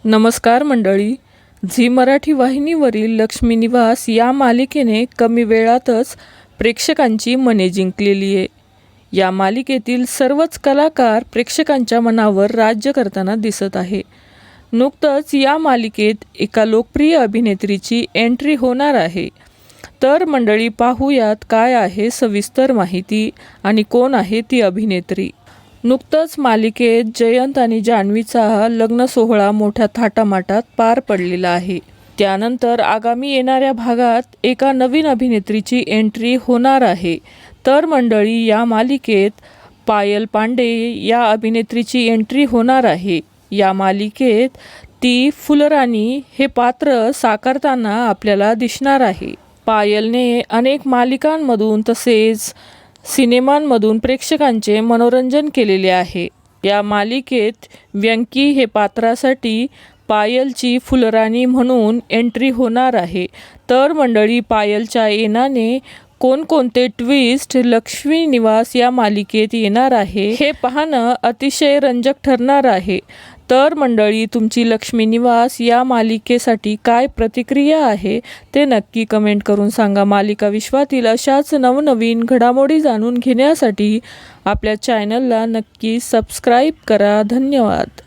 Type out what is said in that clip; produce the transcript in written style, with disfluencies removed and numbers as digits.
नमस्कार मंडळी. झी मराठी वाहिनीवरील लक्ष्मी निवास या मालिकेने कमी वेळातच प्रेक्षकांची मने जिंकलेली आहे. या मालिकेतील सर्वच कलाकार प्रेक्षकांच्या मनावर राज्य करताना दिसत आहे. नुकतंच या मालिकेत एका लोकप्रिय अभिनेत्रीची एंट्री होणार आहे. तर मंडळी, पाहूयात काय आहे सविस्तर माहिती आणि कोण आहे ती अभिनेत्री. नुकतंच मालिकेत जयंत आणि जान्हवीचा लग्न सोहळा मोठ्या थाटामाटात पार पडलेला आहे. त्यानंतर आगामी येणाऱ्या भागात एका नवीन अभिनेत्रीची एंट्री होणार आहे. तर मंडळी, या मालिकेत पायल पांडे या अभिनेत्रीची एंट्री होणार आहे. या मालिकेत ती फुलराणी हे पात्र साकारताना आपल्याला दिसणार आहे. पायलने अनेक मालिकांमधून तसेच सिनेमांमधून प्रेक्षकांचे मनोरंजन केलेले आहे. या मालिकेत व्यंकी हे पात्रासाठी पायलची फुलराणी म्हणून एंट्री होणार आहे. तर मंडळी, पायलच्या येण्याने कोणकोणते ट्विस्ट लक्ष्मी निवास या मालिकेत येणार आहे हे पाहणं अतिशय रंजक ठरणार आहे. तर मंडळी, तुमची लक्ष्मी निवास या मालिकेसाठी काय प्रतिक्रिया आहे ते नक्की कमेंट करून सांगा. मालिका विश्वातील अशाच नवनवीन घडामोडी जाणून घेण्यासाठी आपल्या चॅनलला नक्की सबस्क्राईब करा. धन्यवाद.